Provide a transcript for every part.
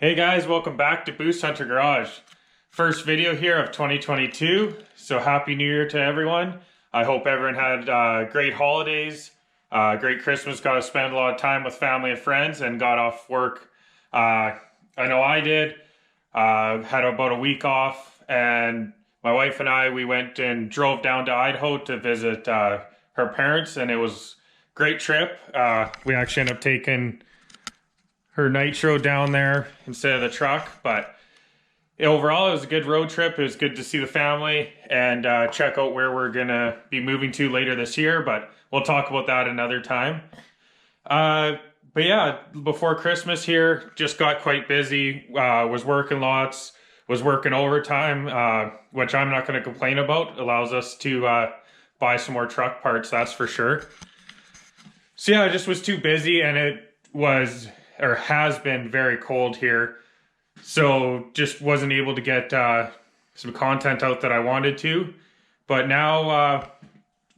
Hey guys, welcome back to Boost Hunter Garage. First video here of 2022, so Happy New Year to everyone. I hope everyone had great holidays, great Christmas, got to spend a lot of time with family and friends, and got off work. I know I did, had about a week off, and my wife and I, we went and drove down to Idaho to visit her parents, and it was a great trip. We actually ended up taking her Nitro down there instead of the truck, but overall it was a good road trip. It was good to see the family and check out where we're gonna be moving to later this year, but we'll talk about that another time. But yeah, before Christmas here, just got quite busy, was working lots, was working overtime, which I'm not going to complain about. Allows us to buy some more truck parts, that's for sure. So yeah, I just was too busy, and it was or has been very cold here, so just wasn't able to get some content out that I wanted to. But now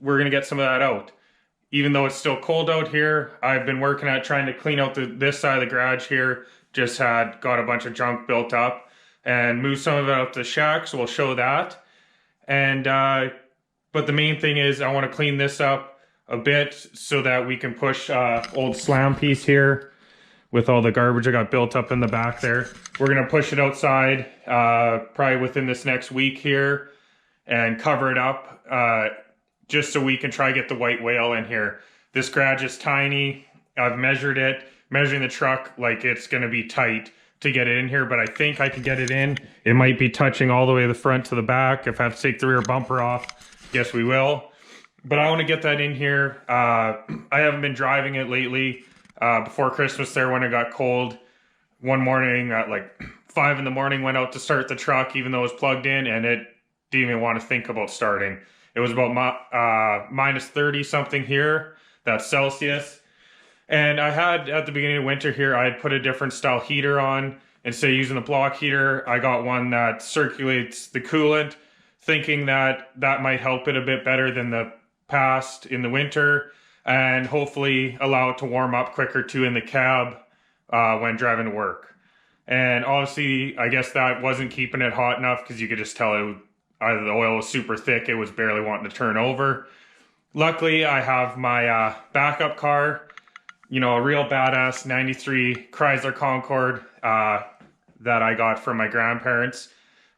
we're gonna get some of that out. Even though it's still cold out here, I've been working at trying to clean out this side of the garage here. Just got a bunch of junk built up and move some of it out to the shack, so we'll show that. And but the main thing is I want to clean this up a bit so that we can push old slam piece here with all the garbage I got built up in the back there. We're gonna push it outside probably within this next week here and cover it up just so we can try to get the white whale in here. This garage is tiny. I've measured it, measuring the truck, like it's gonna be tight to get it in here, but I think I can get it in. It might be touching all the way the front to the back. If I have to take the rear bumper off, yes we will. But I wanna get that in here. I haven't been driving it lately. Before Christmas there, when it got cold, one morning at like 5 in the morning, went out to start the truck even though it was plugged in, and it didn't even want to think about starting. It was about minus 30 something here, that's Celsius. And I had, at the beginning of winter here, I had put a different style heater on. Instead of using the block heater, I got one that circulates the coolant, thinking that that might help it a bit better than the past in the winter, and hopefully allow it to warm up quicker too in the cab when driving to work. And obviously, I guess that wasn't keeping it hot enough, because you could just tell either the oil was super thick, it was barely wanting to turn over. Luckily, I have my backup car, you know, a real badass 93 Chrysler Concorde that I got from my grandparents.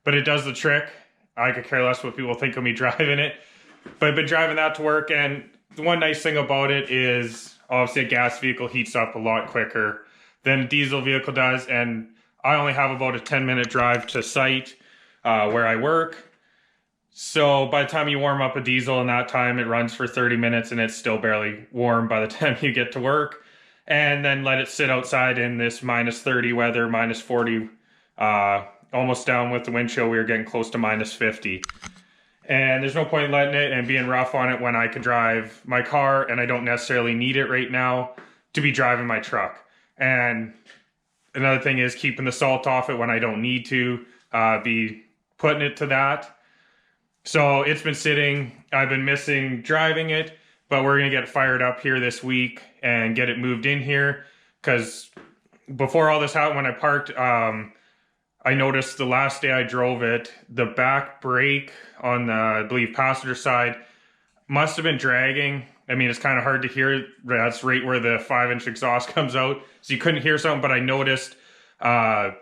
But it does the trick. I could care less what people think of me driving it. But I've been driving that to work, and the one nice thing about it is obviously a gas vehicle heats up a lot quicker than a diesel vehicle does, and I only have about a 10-minute drive to site where I work. So by the time you warm up a diesel in that time, it runs for 30 minutes and it's still barely warm by the time you get to work. And then let it sit outside in this minus 30 weather, minus 40, almost down with the wind chill. We were getting close to minus 50. And there's no point in letting it and being rough on it when I can drive my car, and I don't necessarily need it right now to be driving my truck. And another thing is keeping the salt off it when I don't need to, be putting it to that. So it's been sitting. I've been missing driving it, but we're going to get it fired up here this week and get it moved in here, because before all this happened, when I parked, I noticed the last day I drove it, the back brake on the, I believe, passenger side must have been dragging. I mean, it's kind of hard to hear. That's right where the 5-inch exhaust comes out. So you couldn't hear something, but I noticed that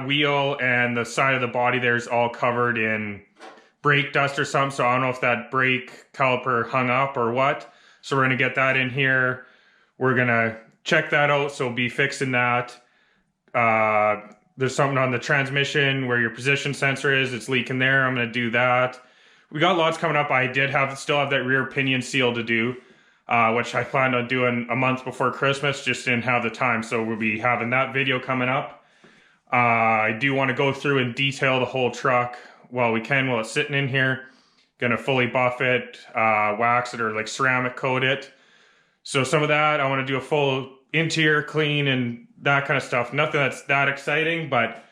wheel and the side of the body there is all covered in brake dust or something. So I don't know if that brake caliper hung up or what. So we're going to get that in here. We're going to check that out. So we'll be fixing that. There's something on the transmission where your position sensor is. It's leaking there. I'm going to do that. We got lots coming up. I still have that rear pinion seal to do, which I planned on doing a month before Christmas. Just didn't have the time. So we'll be having that video coming up. I do want to go through and detail the whole truck while we can, while it's sitting in here. Going to fully buff it, wax it, or like ceramic coat it. So some of that, I want to do a full interior clean and that kind of stuff. Nothing that's that exciting, but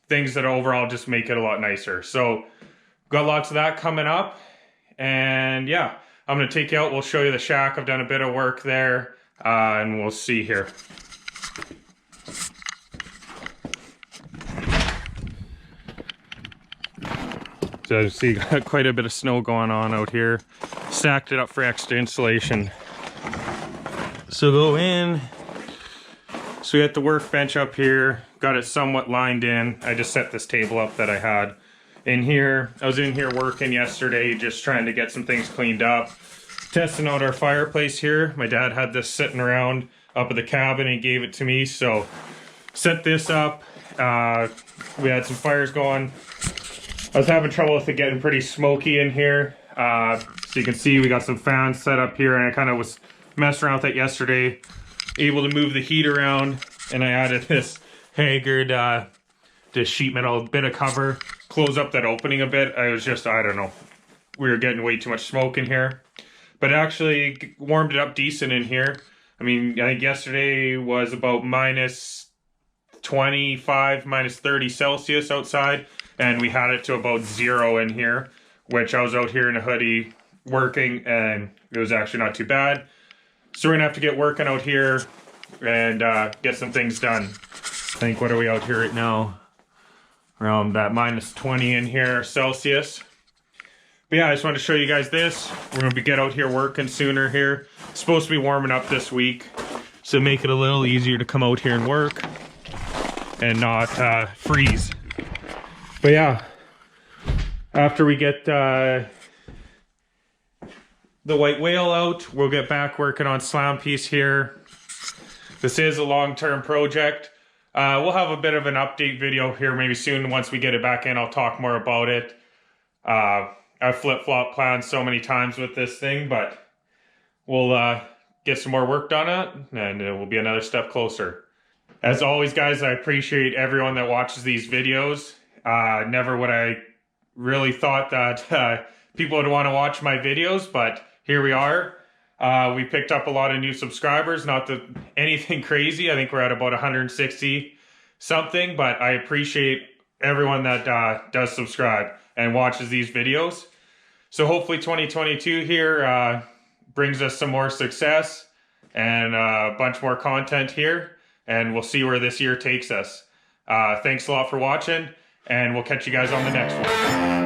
things that overall just make it a lot nicer. So got lots of that coming up. And yeah, I'm going to take you out. We'll show you the shack. I've done a bit of work there, and we'll see here. So you see, got quite a bit of snow going on out here. Stacked it up for extra insulation. So go in. So we got the workbench up here. Got it somewhat lined in. I just set this table up that I had in here. I was in here working yesterday, just trying to get some things cleaned up. Testing out our fireplace here. My dad had this sitting around up at the cabin. He gave it to me, so set this up. We had some fires going. I was having trouble with it getting pretty smoky in here. So you can see we got some fans set up here, and I kind of was messing around with it yesterday. Able to move the heat around, and I added this Haggard this sheet metal bit of cover. Close up that opening a bit. I don't know. We were getting way too much smoke in here. But actually warmed it up decent in here. I mean, I think yesterday was about minus 25, minus 30 Celsius outside. And we had it to about 0 in here, which I was out here in a hoodie working, and it was actually not too bad. So we're gonna have to get working out here and get some things done. I think, what are we out here right now? Around that minus 20 in here Celsius. But yeah, I just wanted to show you guys this. We're gonna get out here working sooner here. It's supposed to be warming up this week, so make it a little easier to come out here and work and not freeze. But yeah, after we get the white whale out, we'll get back working on slam piece here. This is a long-term project. We'll have a bit of an update video here maybe soon. Once we get it back in, I'll talk more about it. I've flip-flop plans so many times with this thing, but we'll get some more work done on it, and it will be another step closer. As always, guys, I appreciate everyone that watches these videos. Never would I really thought that people would want to watch my videos, but here we are. We picked up a lot of new subscribers, not that anything crazy. I think we're at about 160 something, but I appreciate everyone that does subscribe and watches these videos. So hopefully 2022 here brings us some more success and a bunch more content here, and we'll see where this year takes us. Thanks a lot for watching, and we'll catch you guys on the next one.